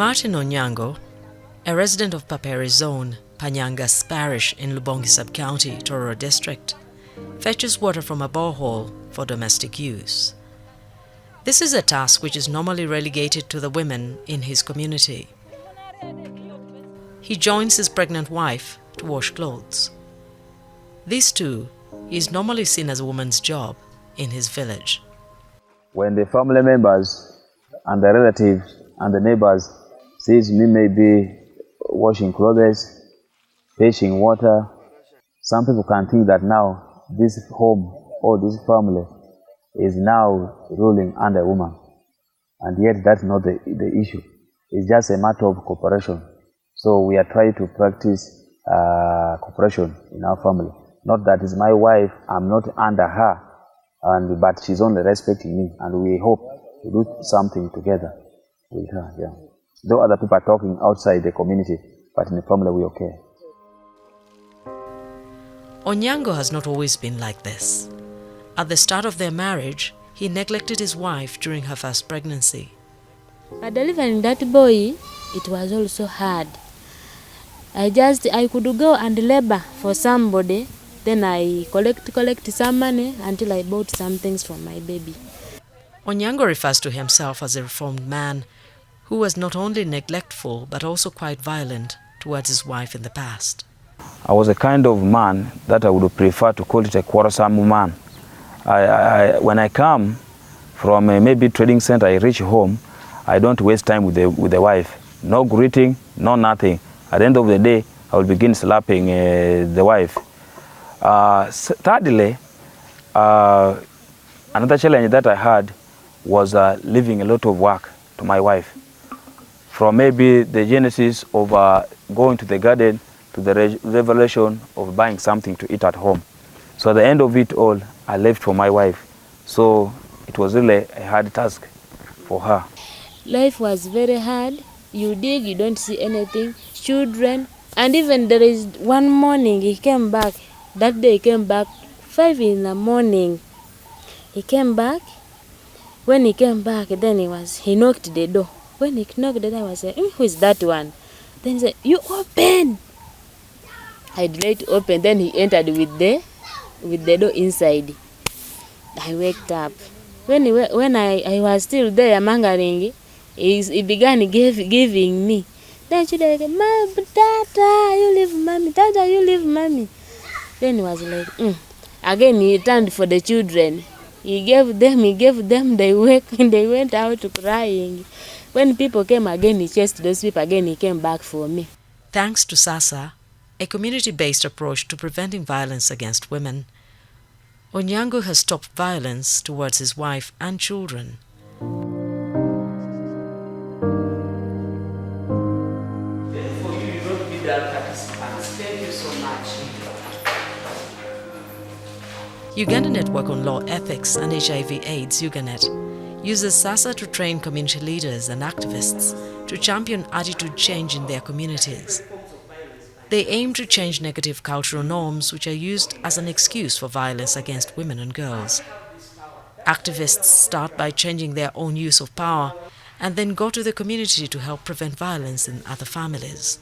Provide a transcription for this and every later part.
Martin Onyango, a resident of Paperi Zone, Panyangas Parish in Lubongi Sub-County, Tororo District, fetches water from a borehole for domestic use. This is a task which is normally relegated to the women in his community. He joins his pregnant wife to wash clothes. This too is normally seen as a woman's job in his village. When the family members and the relatives and the neighbors sees me maybe washing clothes, fetching water, some people can think that now this home or this family is now ruling under a woman. And yet that's not the issue. It's just a matter of cooperation. So we are trying to practice cooperation in our family. Not that it's my wife, I'm not under her, but she's only respecting me, and we hope to do something together with her. Yeah. Though other people are talking outside the community, but in the family we're okay. Onyango has not always been like this. At the start of their marriage, he neglected his wife during her first pregnancy. But delivering that boy, it was also hard. I could go and labor for somebody, then I collect some money until I bought some things for my baby. Onyango refers to himself as a reformed man who was not only neglectful but also quite violent towards his wife in the past. I was a kind of man that I would prefer to call it a quarrelsome man. When I come from maybe trading center, I reach home, I don't waste time with the wife. No greeting, no nothing. At the end of the day, I will begin slapping the wife. Thirdly, another challenge that I had was leaving a lot of work to my wife. From maybe the genesis of going to the garden to the revelation of buying something to eat at home. So at the end of it all, I left for my wife. So it was really a hard task for her. Life was very hard. You dig, you don't see anything. Children, and even there is one morning he came back. That day he came back 5 in the morning. He came back. When he came back, then he knocked the door. When he knocked the door, I was like, who is that one? Then he said, you open. I delayed to open. Then he entered with the door inside. I waked up. When I was still there mangering, he began giving me. Then she like, Tata, you leave mommy. Tata, you leave mommy. Then he was like, Again he turned for the children. He gave them, they went out crying. When people came again, he chased those people again, he came back for me. Thanks to SASA, a community-based approach to preventing violence against women, Onyango has stopped violence towards his wife and children. For you, you don't be that participants. Thank you so much. Uganda Network on Law Ethics and HIV/AIDS, UGANET, uses SASA to train community leaders and activists to champion attitude change in their communities. They aim to change negative cultural norms which are used as an excuse for violence against women and girls. Activists start by changing their own use of power and then go to the community to help prevent violence in other families.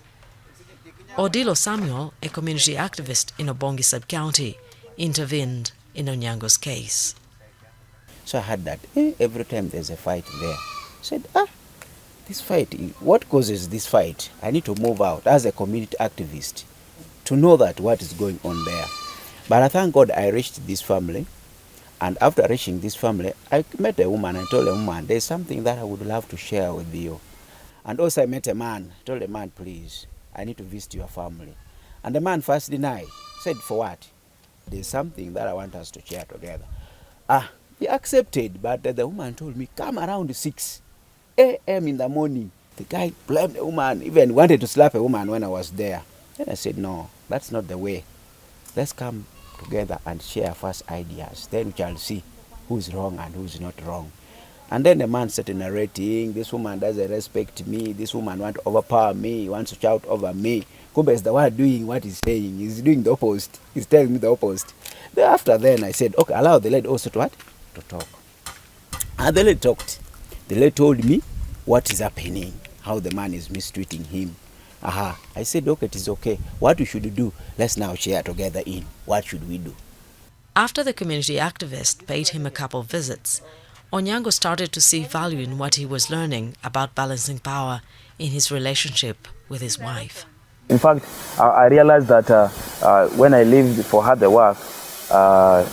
Odilo Samuel, a community activist in Lubongi Sub-County, intervened in Onyango's case. So I had that every time there's a fight there. I said, this fight, what causes this fight? I need to move out as a community activist to know that what is going on there. But I thank God I reached this family. And after reaching this family, I met a woman and told the woman, there's something that I would love to share with you. And also I met a man, told the man, please, I need to visit your family. And the man first denied, said, for what? There's something that I want us to share together. He accepted, but the woman told me, come around 6 a.m. in the morning. The guy blamed the woman, even wanted to slap a woman when I was there. Then I said, no, that's not the way. Let's come together and share first ideas. Then we shall see who's wrong and who's not wrong. And then the man started narrating, this woman doesn't respect me, this woman wants to overpower me, wants to shout over me. Kumbe is the one doing what he's saying. He's doing the opposite. He's telling me the opposite. Then after then I said, okay, allow the lady also to what? To talk. And the lady talked. The lady told me what is happening, how the man is mistreating him. I said, okay, it is okay. What we should do, let's now share together in. What should we do? After the community activist paid him a couple of visits, Onyango started to see value in what he was learning about balancing power in his relationship with his wife. In fact, I realized that when I lived for her the work,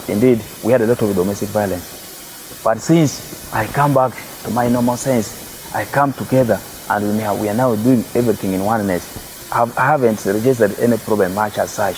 indeed, we had a lot of domestic violence. But since I come back to my normal sense, I come together and we are now doing everything in oneness. I haven't registered any problem much as such,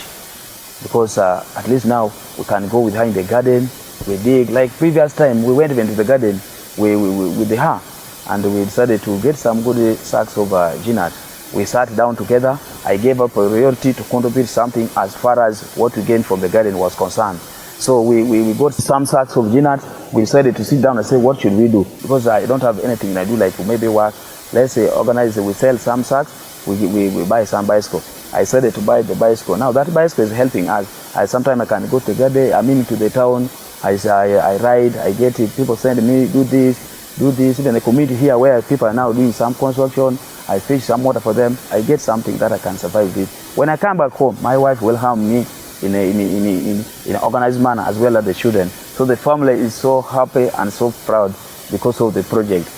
because at least now we can go with her in the garden, we dig. Like previous time, we went even to the garden with her, and we decided to get some good sacks of ginat. We sat down together. I gave up priority to contribute something as far as what we gained from the garden was concerned. So we got some sacks of ginat. We decided to sit down and say, what should we do? Because I don't have anything I do, like maybe work. Let's say organize, we sell some sacks, we buy some bicycle. I decided to buy the bicycle. Now that bicycle is helping us. Sometimes I can go to the garden, to the town. I ride, I get it. People send me, do this. Even the community here where people are now doing some construction, I fish some water for them. I get something that I can survive with. When I come back home, my wife will harm me in an organized manner, as well as the children. So the family is so happy and so proud because of the project.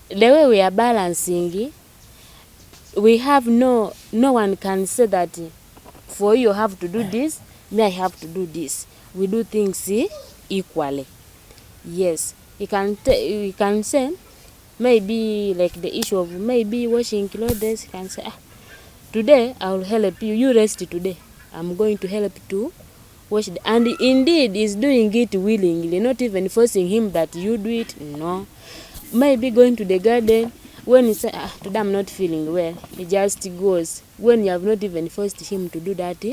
The way we are balancing, we have no one can say that for you have to do this, me I have to do this. We do things equally. Yes, we can say maybe like the issue of maybe washing clothes. You can say, today I will help you. You rest today. I'm going to help to wash it. And indeed, he's doing it willingly, not even forcing him that you do it. No. Maybe going to the garden, when he says, today I'm not feeling well, he just goes. When you have not even forced him to do that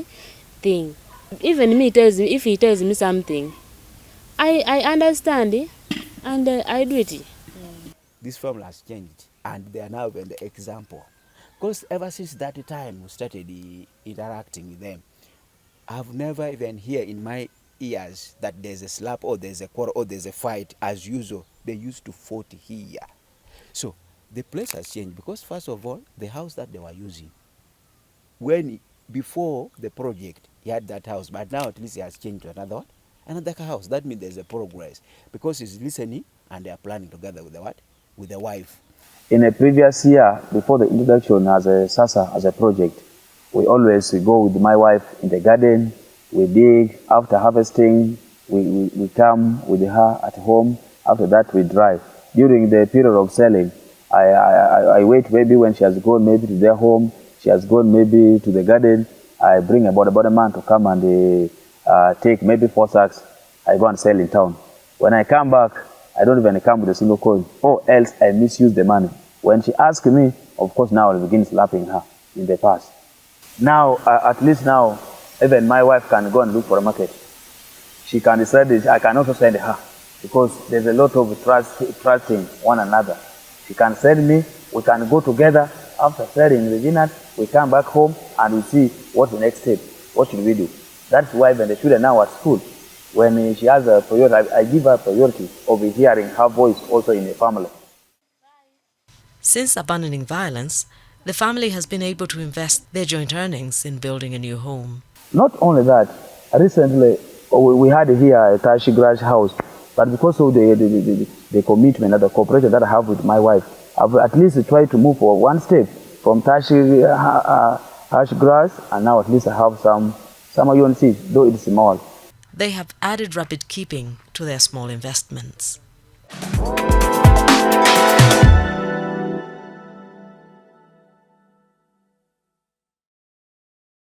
thing. Even me, if he tells me something, I understand it, and I do it. This family has changed, and they are now an example. Because ever since that time we started interacting with them, I've never even heard in my ears that there's a slap or there's a quarrel or there's a fight as usual. They used to fight here. So the place has changed because, first of all, the house that they were using, before the project, he had that house, but now at least he has changed to another house. That means there's a progress because he's listening and they are planning together with with the wife. In a previous year, before the introduction as a SASA, as a project, we always go with my wife in the garden, we dig. After harvesting, we come with her at home. After that, we drive. During the period of selling, I wait maybe when she has gone maybe to their home, she has gone maybe to the garden, I bring about a man to come and take maybe 4 sacks, I go and sell in town. When I come back, I don't even come with a single coin, or else I misuse the money. When she asks me, of course now I begin slapping her in the past. Now, at least now, even my wife can go and look for a market. She can decide that I can also send her, because there's a lot of trusting one another. She can send me, we can go together. After selling the dinner, we come back home and we see what's the next step. What should we do? That's why when the children now at school, when she has a priority, I give her priority of hearing her voice also in the family. Since abandoning violence, the family has been able to invest their joint earnings in building a new home. Not only that, recently we had here a Tashi Garage house, but because of the commitment and the cooperation that I have with my wife, I've at least tried to move for one step from Tashi Grass, and now at least I have some units, though it's small. They have added rapid keeping to their small investments.